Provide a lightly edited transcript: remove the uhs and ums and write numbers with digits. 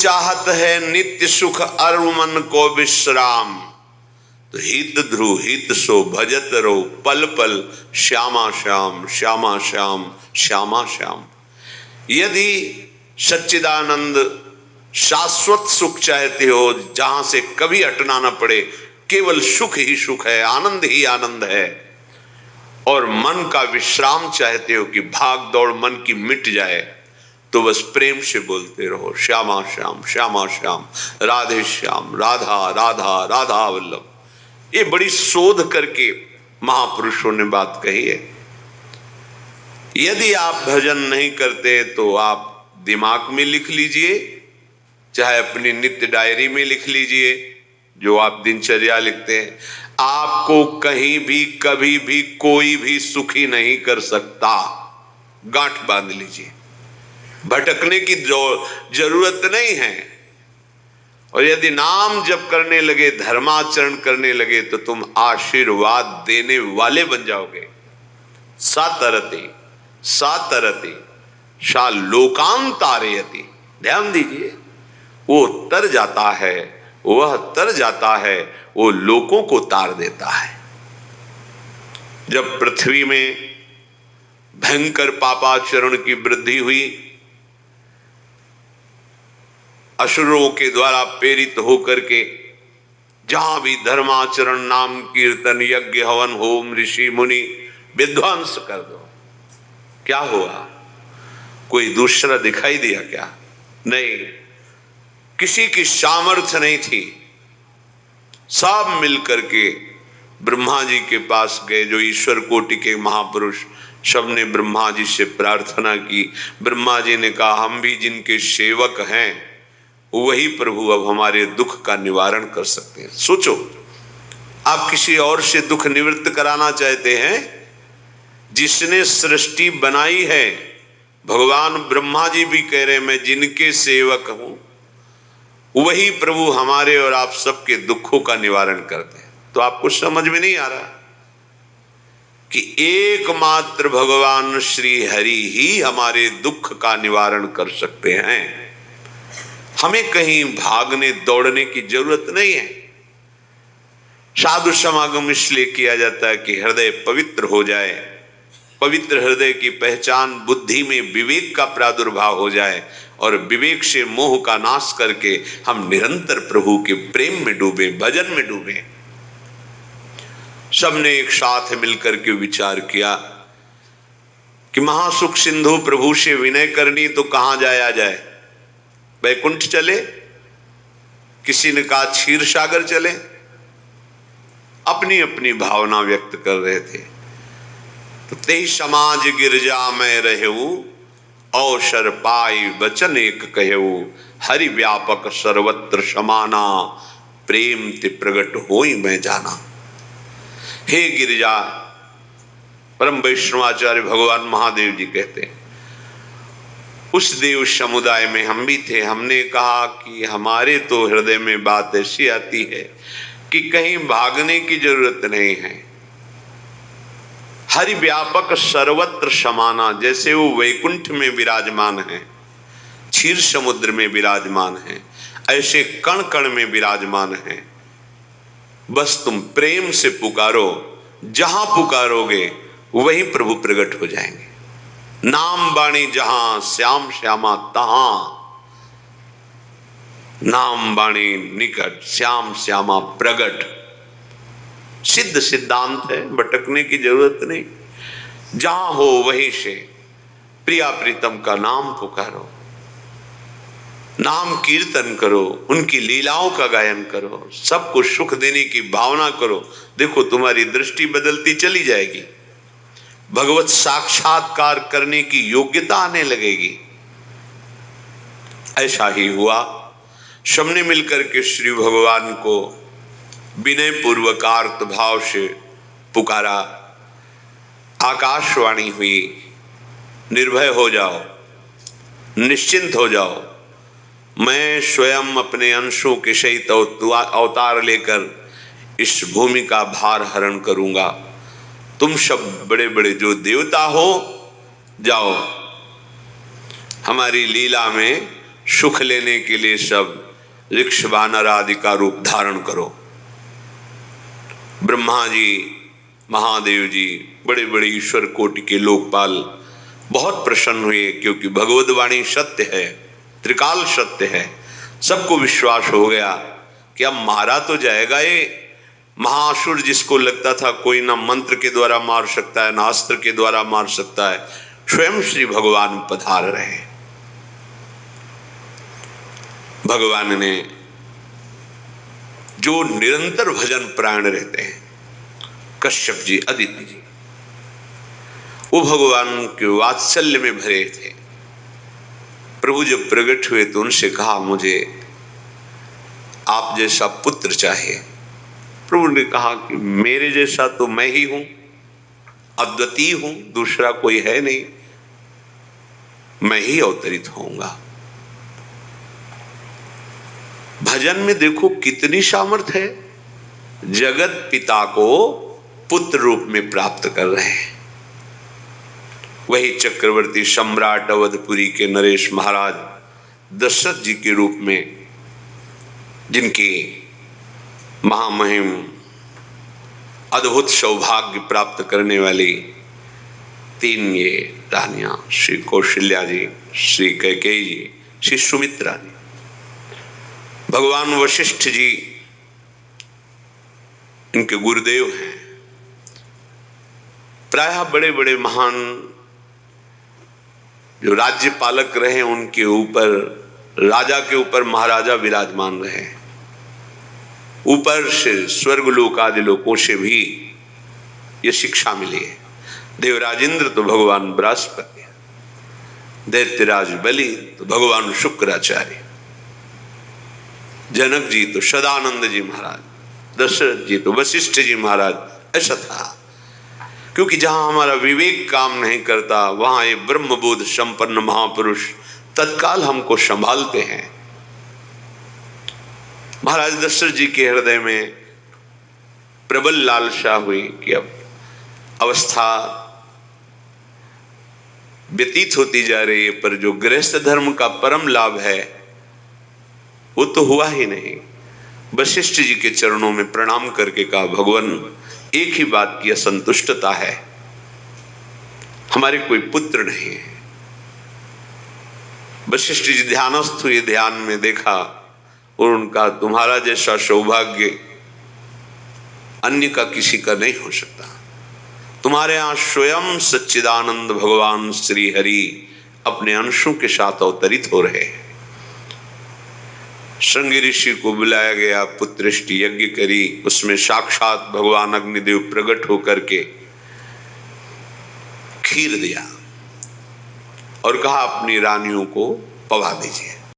चाहत है नित्य सुख अरु मन को विश्राम, तो हित ध्रुव हित सो भजत रहो पल पल श्यामा श्याम श्यामा श्याम श्यामा श्याम। यदि सच्चिदानंद शाश्वत सुख चाहते हो, जहां से कभी हटना न पड़े, केवल सुख ही सुख है, आनंद ही आनंद है, और मन का विश्राम चाहते हो कि भाग दौड़ मन की मिट जाए, तो बस प्रेम से बोलते रहो श्यामा श्याम श्यामा श्याम, राधे श्याम, राधा राधा राधा वल्लभ। ये बड़ी शोध करके महापुरुषों ने बात कही है। यदि आप भजन नहीं करते तो आप दिमाग में लिख लीजिए, चाहे अपनी नित्य डायरी में लिख लीजिए, जो आप दिनचर्या लिखते हैं, आपको कहीं भी कभी भी कोई भी सुखी नहीं कर सकता। गांठ बांध लीजिए, भटकने की जरूरत नहीं है। और यदि नाम जप करने लगे, धर्माचरण करने लगे, तो तुम आशीर्वाद देने वाले बन जाओगे। सातरति सातरति सा लोकांतारयति। ध्यान दीजिए, वो तर जाता है, वह तर जाता है, वो लोकों को तार देता है। जब पृथ्वी में भयंकर पापाचरण की वृद्धि हुई, असुरों के द्वारा प्रेरित होकर के जहां भी धर्माचरण, नाम कीर्तन, यज्ञ, हवन, होम, ऋषि मुनि विध्वंस कर दो, क्या हुआ? कोई दूसरा दिखाई दिया क्या? नहीं, किसी की सामर्थ्य नहीं थी। सब मिलकर के ब्रह्मा जी के पास गए, जो ईश्वर कोटि के महापुरुष, सबने ब्रह्मा जी से प्रार्थना की। ब्रह्मा जी ने कहा, हम भी जिनके सेवक हैं, वही प्रभु अब हमारे दुख का निवारण कर सकते हैं। सोचो, आप किसी और से दुख निवृत्त कराना चाहते हैं? जिसने सृष्टि बनाई है, भगवान ब्रह्मा जी भी कह रहे हैं, मैं जिनके सेवक हूं, वही प्रभु हमारे और आप सबके दुखों का निवारण करते हैं। तो आपको समझ में नहीं आ रहा कि एकमात्र भगवान श्री हरि ही हमारे दुख का निवारण कर सकते हैं। हमें कहीं भागने दौड़ने की जरूरत नहीं है। साधु समागम इसलिए किया जाता है कि हृदय पवित्र हो जाए। पवित्र हृदय की पहचान बुद्धि में विवेक का प्रादुर्भाव हो जाए, और विवेक से मोह का नाश करके हम निरंतर प्रभु के प्रेम में डूबे, भजन में डूबे। सबने एक साथ मिलकर के विचार किया कि महासुख सिंधु प्रभु से विनय करनी, तो कहां जाया जाए? वैकुंठ चले, किसी ने कहा क्षीर सागर चले। अपनी अपनी भावना व्यक्त कर रहे थे। तो ते समाज गिरजा में रहू, अवसर पाई वचन एक कहू, हरि व्यापक सर्वत्र समाना, प्रेम ते प्रगट होई मैं जाना। हे गिरिजा, परम वैष्णवाचार्य भगवान महादेव जी कहते हैं, उस देव समुदाय में हम भी थे। हमने कहा कि हमारे तो हृदय में बात ऐसी आती है कि कहीं भागने की जरूरत नहीं है। हरि व्यापक सर्वत्र समाना, जैसे वो वैकुंठ में विराजमान है, क्षीर समुद्र में विराजमान है, ऐसे कण कण में विराजमान है। बस तुम प्रेम से पुकारो, जहां पुकारोगे वहीं प्रभु प्रकट हो जाएंगे। नाम बाणी जहां, श्याम श्यामा तहां। नाम बाणी निकट, श्याम श्यामा प्रगट। सिद्ध सिद्धांत है, भटकने की जरूरत नहीं। जहां हो वहीं से प्रिया प्रीतम का नाम पुकारो, नाम कीर्तन करो, उनकी लीलाओं का गायन करो, सबको सुख देने की भावना करो। देखो, तुम्हारी दृष्टि बदलती चली जाएगी, भगवत साक्षात्कार करने की योग्यता आने लगेगी। ऐसा ही हुआ। सबने मिलकर के श्री भगवान को विनय पूर्वक आर्त भाव से पुकारा। आकाशवाणी हुई, निर्भय हो जाओ, निश्चिंत हो जाओ, मैं स्वयं अपने अंशों के सहित अवतार लेकर इस भूमि का भार हरण करूंगा। तुम सब बड़े बड़े जो देवता हो, जाओ हमारी लीला में सुख लेने के लिए सब ऋक्ष वानर आदि का रूप धारण करो। ब्रह्मा जी, महादेव जी, बड़े बड़े ईश्वर कोटि के लोकपाल बहुत प्रसन्न हुए, क्योंकि भगवद वाणी सत्य है, त्रिकाल सत्य है। सबको विश्वास हो गया कि अब मारा तो जाएगा ये महासुर, जिसको लगता था कोई ना मंत्र के द्वारा मार सकता है ना अस्त्र के द्वारा मार सकता है। स्वयं श्री भगवान पधार रहे। भगवान ने जो निरंतर भजन प्राण रहते हैं, कश्यप जी, अदिति जी, वो भगवान के वात्सल्य में भरे थे। प्रभु जब प्रकट हुए तो उनसे कहा, मुझे आप जैसा पुत्र चाहिए। प्रभु ने कहा कि मेरे जैसा तो मैं ही हूं, अद्वितीय हूं, दूसरा कोई है नहीं, मैं ही अवतरित होऊंगा। भजन में देखो कितनी सामर्थ है। जगत पिता को पुत्र रूप में प्राप्त कर रहे हैं। वही चक्रवर्ती सम्राट अवधपुरी के नरेश महाराज दशरथ जी के रूप में, जिनकी महामहिम अद्भुत सौभाग्य प्राप्त करने वाली 3 ये रानियां, श्री कौशल्या जी, श्री कैकेयी जी, श्री सुमित्रा जी। भगवान वशिष्ठ जी इनके गुरुदेव हैं। प्रायः बड़े बड़े महान जो राज्य पालक रहे, उनके ऊपर, राजा के ऊपर महाराजा विराजमान रहे। ऊपर से स्वर्गलोक आदि लोकों से भी ये शिक्षा मिली है। देवराजेंद्र तो भगवान बृहस्पति, दैत्यराज बलि तो भगवान शुक्राचार्य, जनक जी तो सदानंद जी महाराज, दशरथ जी तो वशिष्ठ जी महाराज। ऐसा था, क्योंकि जहां हमारा विवेक काम नहीं करता, वहां ये ब्रह्मबोध संपन्न महापुरुष तत्काल हमको संभालते हैं। महाराज दशरथ जी के हृदय में प्रबल लालसा हुई कि अब अवस्था व्यतीत होती जा रही है, पर जो गृहस्थ धर्म का परम लाभ है वो तो हुआ ही नहीं। वशिष्ठ जी के चरणों में प्रणाम करके कहा, भगवान एक ही बात की असंतुष्टता है, हमारे कोई पुत्र नहीं है। वशिष्ठ जी ध्यानस्थ हुए, ध्यान में देखा और उनका, तुम्हारा जैसा सौभाग्य अन्य का किसी का नहीं हो सकता। तुम्हारे यहां स्वयं सच्चिदानंद भगवान श्री हरि अपने अंशों के साथ अवतरित हो रहे हैं। श्रृंगी ऋषि को बुलाया गया, पुत्रेष्टि यज्ञ करी, उसमें साक्षात भगवान अग्निदेव प्रकट होकर के खीर दिया और कहा, अपनी रानियों को पवा दीजिए।